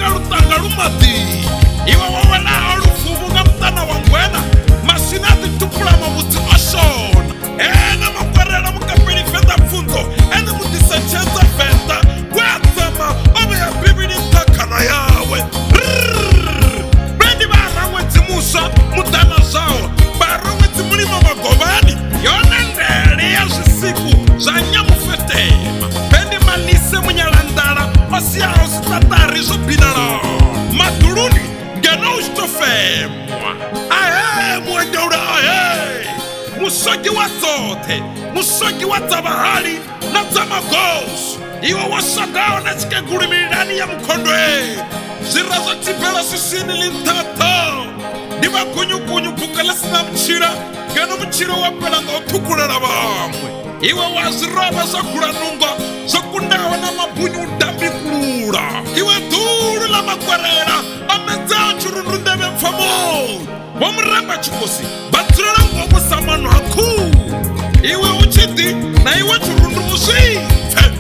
lutanga lumati iwe wawela olufumu nga mtana wangwena masinati tupula mabutsi oshona ene makwerela mukapeli feta mfunzo ene mutisachenza feta kwazama ome ya bibili ntakana yawe bendi barangwe dzimusa mutana zawo barangwe dzimulima magobani yona ndele ya zisiku za nyamufetema bendi manise munyalandala osiyaho sitatari zobinala maduluni ngeno usitofemwa ahe mwendeula ahe musogi wa zote musogi wa dzabahali na dzamagosu iwe wasagawo na chikegulimirirani ya mkhondwe zirazo tipela sisini lintato ndiva kunyukunyu pukala sina mchira ngeno mchira wapela nga utukulela bamwe iwe waziroba zakulanunga zakundawa na mabunyu udambikulula iwe dulu la makwerera amedzao chirundu ndebe mfamo wamuramba chikosi batsilela ngomusamano aku iwe uchidi na iwe chirundu musipfe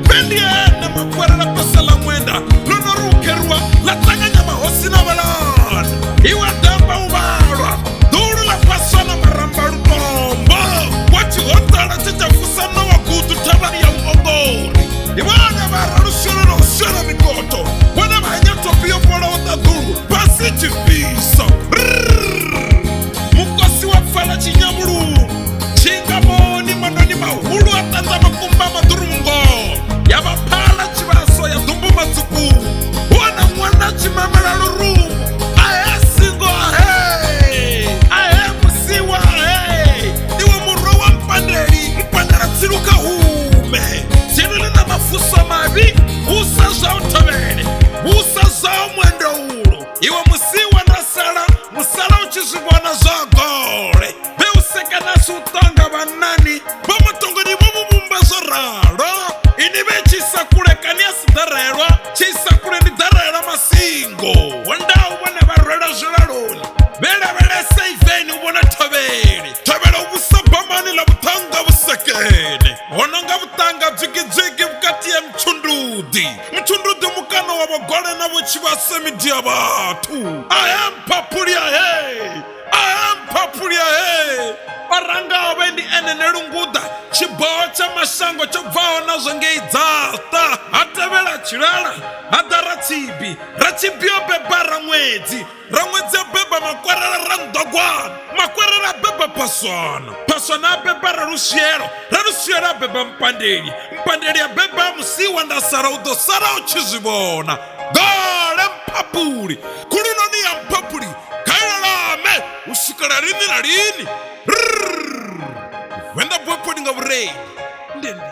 bendiene makwerera pasala mwenda lunorukerwa latanganya mahosi na balana iwe damba ubalwa dulu la pasana maramba lutombo wachihotala chichafusana wakutu tabari ya uongori iwana bararushoro na ushoro mikoto wana banyatopio pola utadulu basi chifisa mukosi wafala chinyamuru chingamoni manoni mahulu atanza makumba madurungo yabapala chibaso ya dumbu matsuku wana mwana chimamela luru ahe singo ahe ahe musiwa ahe iwe muro wa mpandera tsiluka hume zilule na mafuso mabi usa zao tabene usa zao mwendo ulo iwe musiwa na musala uchizibwa na zogole beuseka nasu utonga banani bomutongo ni bumubumba zoraro inibe chisakule kaniasi darelwa chisakule ni darela masingo wanda ubone barela zilaluni bele seifeni ubone tabele ubusabamani la butanga busekene onanga butanga jigijigi bukati ya mchundudi mukano wa bagole na buchibase midia batu I am papulia hey baranga obendi ene nerunguda chibocha masango chovao nazo ngeidzata atevela chilala adarachibi rachibio beba ramwedzi beba makwerera randogwana makwerera beba paswana beba rarusiero beba mpandeli ya beba musiwa ndasara udosara uchizibona gole mpapuli kulunoni ya mpapuli kailame usikala rini na rini wenda bwepo ninga burei ndende